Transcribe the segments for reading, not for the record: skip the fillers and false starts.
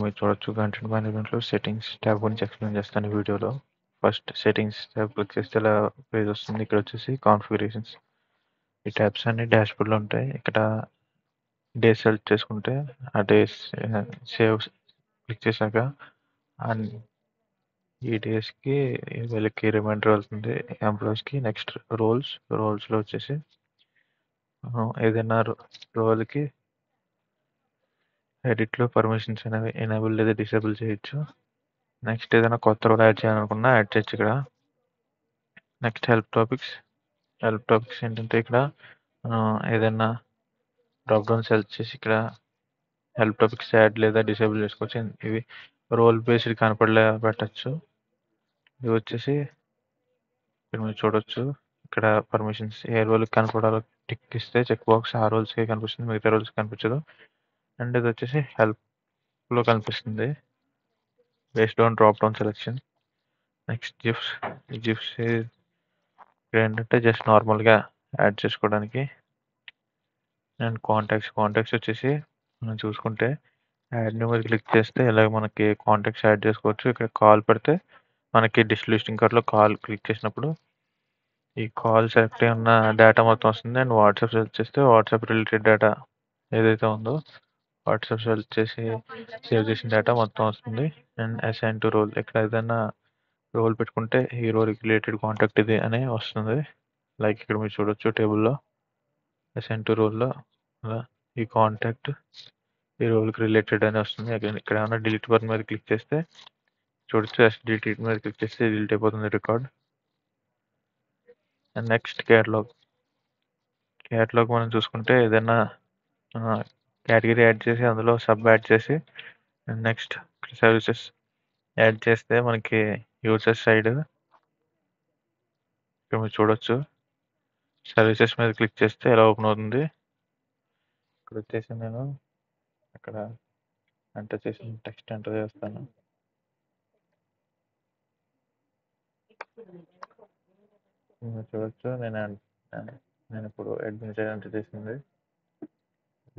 మీరు చూడొచ్చు కంటెంట్ మేనేజ్మెంట్లో సెట్టింగ్స్ ట్యాబ్ గురించి ఎక్స్ప్లెయిన్ చేస్తాను ఈ వీడియోలో. ఫస్ట్ సెట్టింగ్స్ ట్యాబ్ క్లిక్ చేస్తే ఇలా పేజ్ వస్తుంది. ఇక్కడ వచ్చేసి కాన్ఫిగరేషన్స్. ఈ ట్యాబ్స్ అన్ని డాష్బోర్డ్లో ఉంటాయి. ఇక్కడ డేస్ సెలెక్ట్ చేసుకుంటే ఆ డేస్ సేవ్ క్లిక్ చేశాక ఈ డేస్కి వీళ్ళకి రిమైండర్ వెళ్తుంది ఎంప్లాయీస్కి. నెక్స్ట్ రోల్స్లో వచ్చేసి ఏదైనా రోల్కి ఎడిట్లో పర్మిషన్స్ అనేవి ఎనేబుల్ లేదా డిసేబుల్ చేయొచ్చు. నెక్స్ట్ ఏదైనా కొత్త రోల్ యాడ్ చేయాలనుకున్నా యాడ్ చేయొచ్చు ఇక్కడ. నెక్స్ట్ హెల్ప్ టాపిక్స్ ఏంటంటే ఇక్కడ ఏదైనా డ్రాప్ డౌన్ సెలెక్ట్ చేసి ఇక్కడ హెల్ప్ టాపిక్స్ యాడ్ లేదా డిసేబుల్ చేసుకోవచ్చు. ఇవి రోల్ బేస్డ్ కనపడలే పెట్టచ్చు. ఇవి వచ్చేసి ఇక్కడ మీరు చూడొచ్చు. ఇక్కడ పర్మిషన్స్ ఏ రోల్కి కనపడాలో టిక్ ఇస్తే చెక్ బాక్స్ ఆ రోల్స్కే కనిపిస్తుంది, మిగతా రోల్స్కి కనిపించదు. అండ్ ఇది వచ్చేసి హెల్ప్లో కనిపిస్తుంది based on drop down selection. Next GIFs ఏంటంటే జస్ట్ నార్మల్గా యాడ్ చేసుకోవడానికి. అండ్ కాంటాక్ట్స్ వచ్చేసి మనం చూసుకుంటే యాడ్ న్యూ మీద క్లిక్ చేస్తే ఇలాగ మనకి కాంటాక్ట్స్ యాడ్ చేసుకోవచ్చు. ఇక్కడ కాల్ పెడితే మనకి లిస్టింగ్ కార్డ్లో కాల్ క్లిక్ చేసినప్పుడు ఈ కాల్ సెలెక్ట్ అయి ఉన్న డేటా మొత్తం వస్తుంది. అండ్ వాట్సాప్ సెలెక్ట్ చేస్తే వాట్సాప్ రిలేటెడ్ డేటా ఏదైతే ఉందో వాట్సాప్ సెలెక్ట్ చేసి సేవ్ చేసిన డేటా మొత్తం వస్తుంది. అండ్ అసైన్ టు రోల్ ఇక్కడ ఏదైనా రోల్ పెట్టుకుంటే ఈ రోల్ రిలేటెడ్ కాంటాక్ట్ ఇది అని వస్తుంది. లైక్ ఇక్కడ మీరు చూడొచ్చు టేబుల్లో అసైన్ టు రోల్లో ఈ కాంటాక్ట్ ఈ రోల్కి రిలేటెడ్ అని వస్తుంది. ఇక్కడ ఏమైనా డిలీట్ బటన్ మీద క్లిక్ చేస్తే చూడొచ్చు. డిలీట్ మీద క్లిక్ చేస్తే డిలీట్ అయిపోతుంది రికార్డ్. అండ్ నెక్స్ట్ క్యాటలాగ్ మనం చూసుకుంటే ఏదైనా కేటగిరీ యాడ్ చేసి అందులో సబ్ యాడ్ చేసి నెక్స్ట్ సర్వీసెస్ యాడ్ చేస్తే మనకి యూజర్ సైడ్ ఇక్కడ మీరు చూడొచ్చు. సర్వీసెస్ మీద క్లిక్ చేస్తే ఎలా ఓపెన్ అవుతుంది. ఇక్కడ వచ్చేసి నేను అక్కడ ఎంటర్ చేసిన టెక్స్ట్ ఎంటర్ చేస్తాను. మీరు చూడొచ్చు నేను ఇప్పుడు అడ్మినిస్ట్రేటర్ ఎంటర్ చేసింది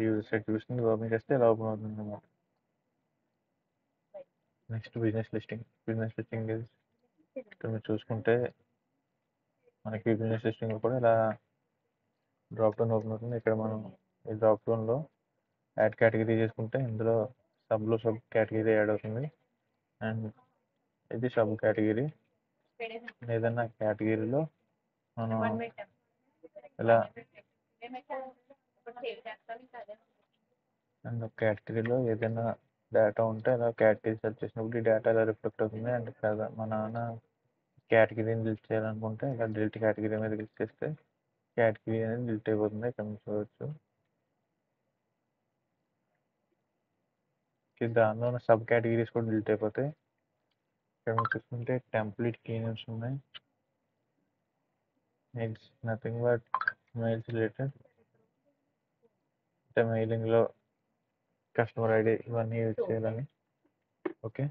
యూజర్ సైడ్ చూస్తుంది. ఓపెన్ చేస్తే ఎలా ఓపెన్ అవుతుంది అన్నమాట. నెక్స్ట్ బిజినెస్ లిస్టింగ్ ఇక్కడ మీరు చూసుకుంటే మనకి బిజినెస్ లిస్టింగ్ కూడా ఇలా డ్రాప్ డౌన్ ఓపెన్ అవుతుంది. ఇక్కడ మనం ఈ డ్రాప్ డౌన్లో యాడ్ కేటగిరీ చేసుకుంటే ఇందులో సబ్ కేటగిరీ యాడ్ అవుతుంది. అండ్ ఇది సబ్ కేటగిరీ. ఏదైనా కేటగిరీలో మనం ఇలా అండ్ కేటగిరీలో ఏదైనా డేటా ఉంటే అలా కేటగిరీ సెర్చ్ చేసినప్పుడు ఈ డేటా ఇలా రిఫ్లెక్ట్ అవుతుంది. అండ్ కదా మన కేటగిరీని డిలీట్ చేయాలనుకుంటే ఇలా డిలీట్ కేటగిరీ మీద క్లిక్ చేస్తే కేటగిరీ అనేది డిలీట్ అయిపోతుంది. ఇక్కడ మీరు చూడవచ్చు. దానిలో ఉన్న సబ్ కేటగిరీస్ కూడా డిలీట్ అయిపోతాయి. ఇక్కడ మీరు చూసుకుంటే టెంప్లెట్ కీ నేమ్స్ ఉన్నాయి. It's nothing but mails related. అంటే మెయిలింగ్లో కస్టమర్ ఐడి ఇవన్నీ యూజ్ చేయాలని. ఓకే.